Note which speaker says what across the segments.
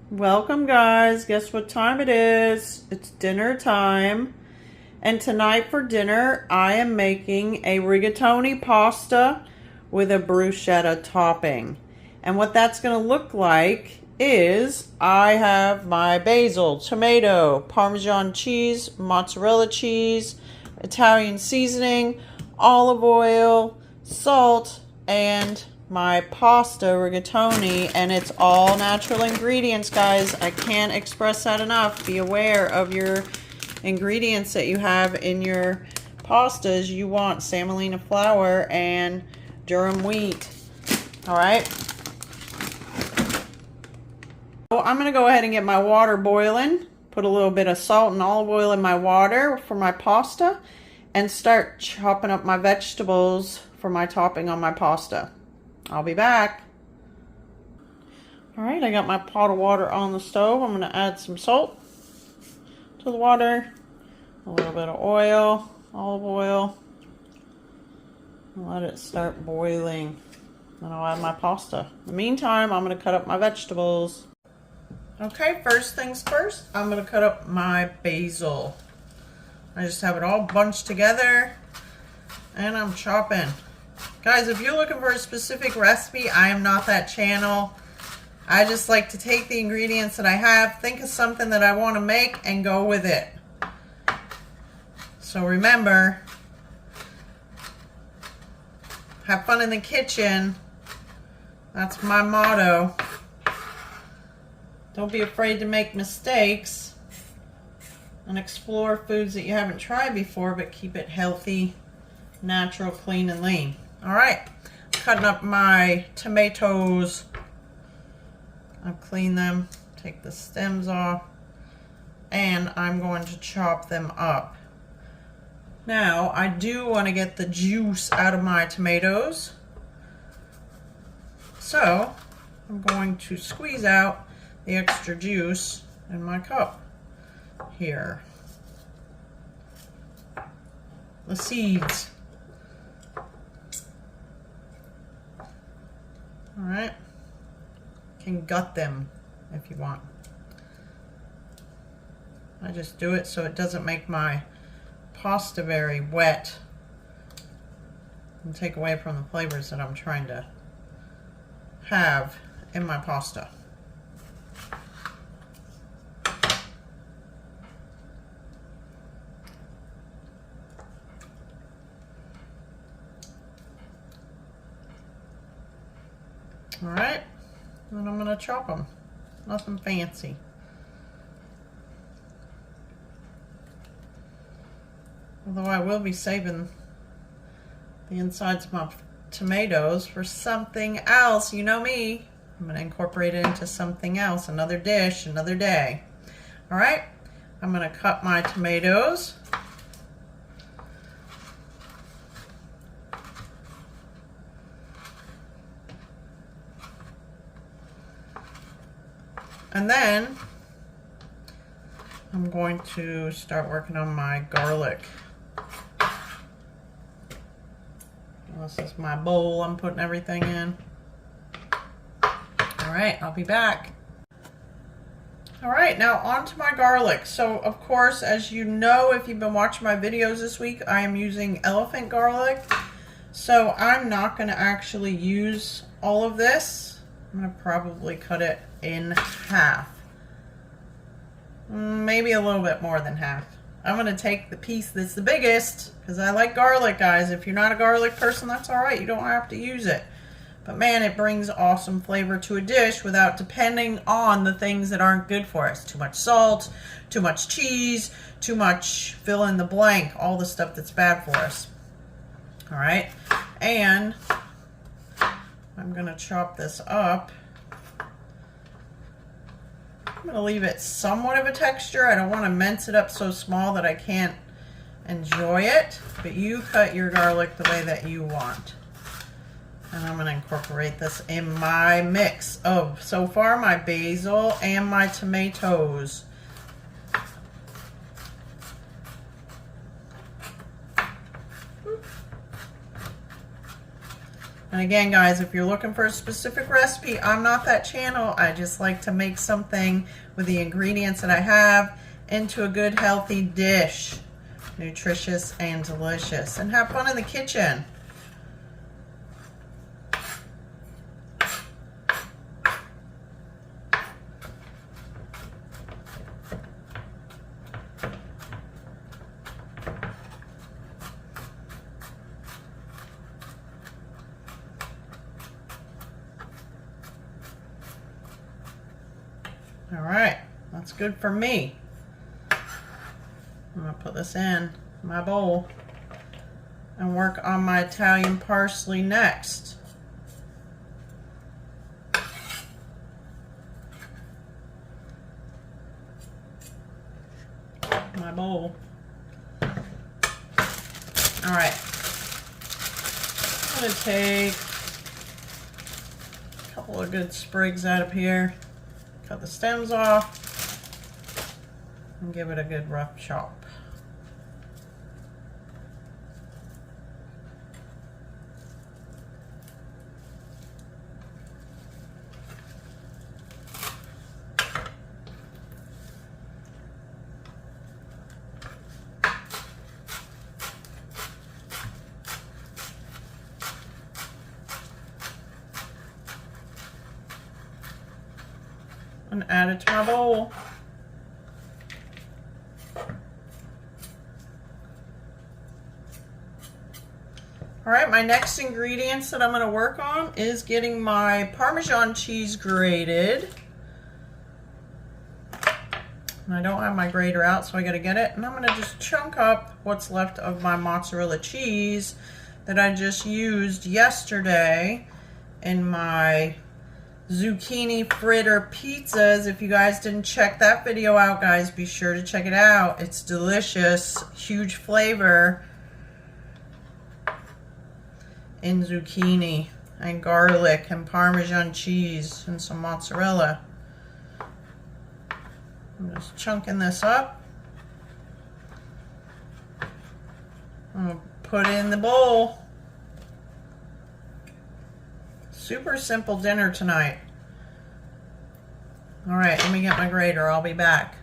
Speaker 1: Welcome, guys. Guess what time it is? It's dinner time. And tonight for dinner, I am making a rigatoni pasta with a bruschetta topping. And what that's going to look like is I have my basil, tomato, Parmesan cheese, mozzarella cheese, Italian seasoning, olive oil, salt, and my pasta rigatoni, and it's all natural ingredients, guys. I can't express that enough. Be aware of your ingredients that you have in your pastas. You want semolina flour and durum wheat. All right. So I'm going to go ahead and get my water boiling. Put a little bit of salt and olive oil in my water for my pasta and start chopping up my vegetables for my topping on my pasta. I'll be back. All right, I got my pot of water on the stove. I'm going to add some salt to the water, a little bit of oil, olive oil, and let it start boiling. Then I'll add my pasta. In the meantime, I'm going to cut up my vegetables. Okay, first things first, I'm going to cut up my basil. I just have it all bunched together and I'm chopping. Guys, if you're looking for a specific recipe, I am not that channel. I just like to take the ingredients that I have, think of something that I want to make, and go with it. So remember, have fun in the kitchen. That's my motto. Don't be afraid to make mistakes and explore foods that you haven't tried before, but keep it healthy, natural, clean, and lean. All right, cutting up my tomatoes. I've cleaned them, take the stems off, and I'm going to chop them up. Now, I do want to get the juice out of my tomatoes. So, I'm going to squeeze out the extra juice in my cup here. The seeds. All right, can gut them if you want. I just do it so it doesn't make my pasta very wet and take away from the flavors that I'm trying to have in my pasta. All right, and I'm going to chop them. Nothing fancy. Although I will be saving the insides of my tomatoes for something else. You know me. I'm going to incorporate it into something else, another dish, another day. All right, I'm going to cut my tomatoes. And then I'm going to start working on my garlic. This is my bowl I'm putting everything in. All right, I'll be back. All right, now on to my garlic. So of course, as you know, if you've been watching my videos this week, I am using elephant garlic. So I'm not going to actually use all of this. I'm going to probably cut it in half. Maybe a little bit more than half. I'm going to take the piece that's the biggest because I like garlic, guys. If you're not a garlic person, that's all right. You don't have to use it. But man, it brings awesome flavor to a dish without depending on the things that aren't good for us. Too much salt, too much cheese, too much fill in the blank, all the stuff that's bad for us. All right, and I'm going to chop this up. I'm going to leave it somewhat of a texture. I don't want to mince it up so small that I can't enjoy it, but you cut your garlic the way that you want. And I'm going to incorporate this in my mix of, so far, my basil and my tomatoes. And again, guys, if you're looking for a specific recipe, I'm not that channel. I just like to make something with the ingredients that I have into a good, healthy dish. Nutritious and delicious. And have fun in the kitchen. All right, that's good for me. I'm gonna put this in my bowl and work on my Italian parsley next. My bowl. All right, I'm gonna take a couple of good sprigs out of here. Cut the stems off and give it a good rough chop. And add it to my bowl. All right, my next ingredients that I'm going to work on is getting my Parmesan cheese grated. And I don't have my grater out, so I got to get it. And I'm going to just chunk up what's left of my mozzarella cheese that I just used yesterday in my zucchini fritter pizzas. If you guys didn't check that video out, guys, be sure to check it out. It's delicious, huge flavor in zucchini and garlic and Parmesan cheese and some mozzarella. I'm just chunking this up. I'm gonna put it in the bowl. Super simple dinner tonight. All right, let me get my grater. I'll be back.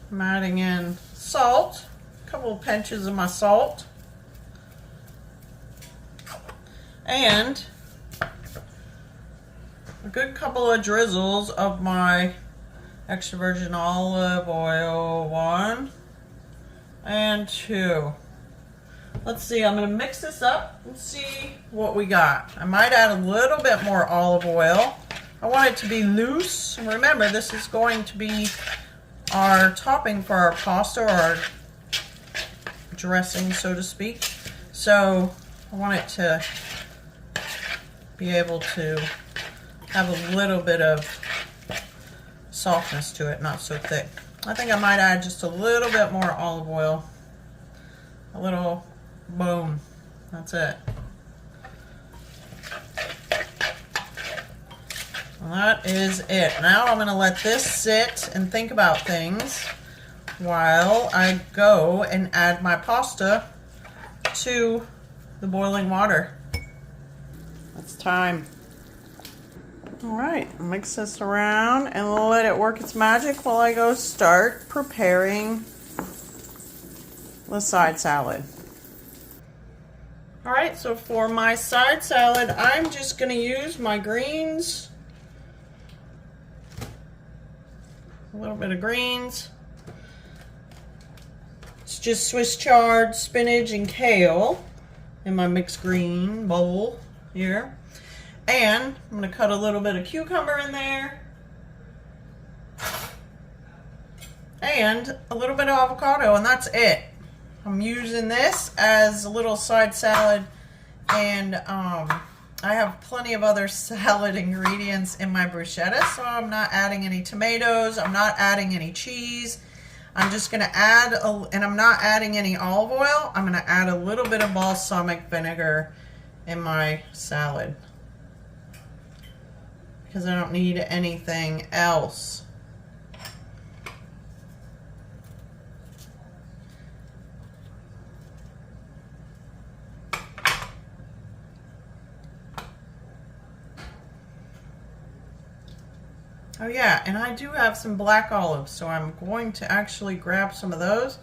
Speaker 1: I'm adding in salt, a couple of pinches of my salt, and a good couple of drizzles of my extra virgin olive oil, 1 and 2. Let's see, I'm going to mix this up and see what we got. I might add a little bit more olive oil. I want it to be loose. Remember, this is going to be our topping for our pasta, or our dressing, so to speak. So I want it to be able to have a little bit of softness to it, not so thick. I think I might add just a little bit more olive oil. A little, boom. That's it. That is it. Now I'm going to let this sit and think about things while I go and add my pasta to the boiling water. It's time. All right, mix this around and let it work its magic while I go start preparing the side salad. All right, so for my side salad, I'm just going to use my greens. A little bit of greens. It's just Swiss chard, spinach, and kale in my mixed green bowl here. And I'm going to cut a little bit of cucumber in there. And a little bit of avocado, and that's it. I'm using this as a little side salad, and I have plenty of other salad ingredients in my bruschetta, so I'm not adding any tomatoes. I'm not adding any cheese. I'm just going to add, and I'm not adding any olive oil. I'm going to add a little bit of balsamic vinegar in my salad, because I don't need anything else. Oh yeah, and I do have some black olives, so I'm going to actually grab some of those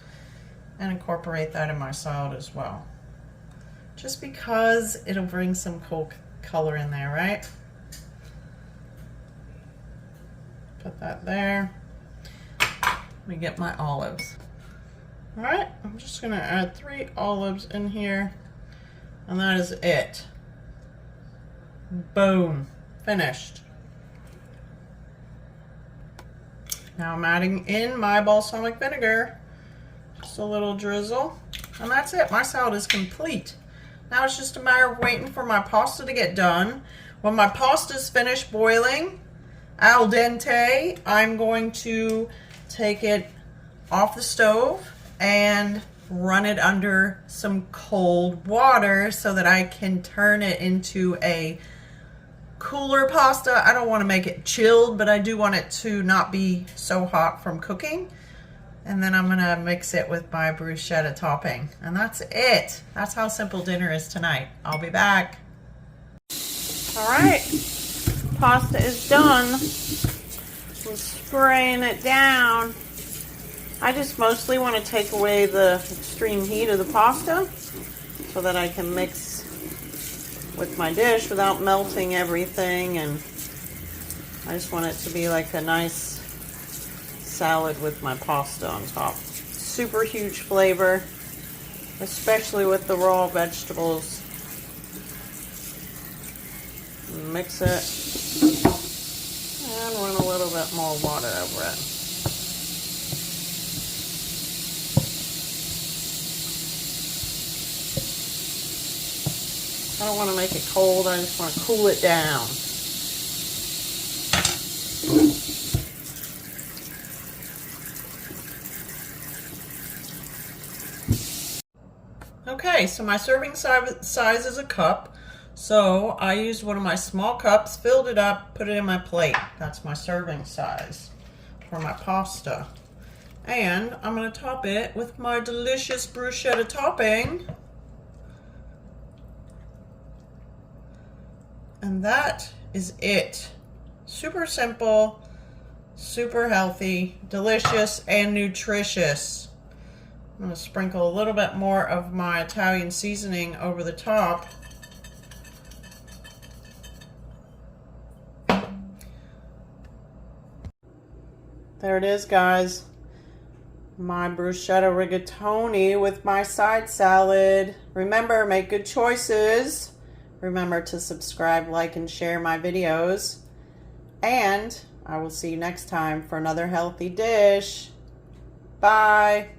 Speaker 1: and incorporate that in my salad as well. Just because it'll bring some cool color in there, right? Put that there. Let me get my olives. All right, I'm just gonna add 3 olives in here, and that is it. Boom, finished. Now I'm adding in my balsamic vinegar, just a little drizzle, and that's it. My salad is complete. Now it's just a matter of waiting for my pasta to get done. When my pasta is finished boiling, al dente, I'm going to take it off the stove and run it under some cold water so that I can turn it into a cooler pasta. I don't want to make it chilled, but I do want it to not be so hot from cooking. And then I'm gonna mix it with my bruschetta topping. And that's it. That's how simple dinner is tonight. I'll be back. All right, pasta is done. I'm spraying it down. I just mostly want to take away the extreme heat of the pasta so that I can mix with my dish without melting everything, and I just want it to be like a nice salad with my pasta on top. Super huge flavor, especially with the raw vegetables. Mix it and run a little bit more water over it. I don't want to make it cold, I just want to cool it down. Okay, so my serving size is a cup. So I used one of my small cups, filled it up, put it in my plate. That's my serving size for my pasta. And I'm going to top it with my delicious bruschetta topping. And that is it. Super simple, super healthy, delicious, and nutritious. I'm going to sprinkle a little bit more of my Italian seasoning over the top. There it is, guys. My bruschetta rigatoni with my side salad. Remember, make good choices. Remember to subscribe, like, and share my videos. And I will see you next time for another healthy dish. Bye.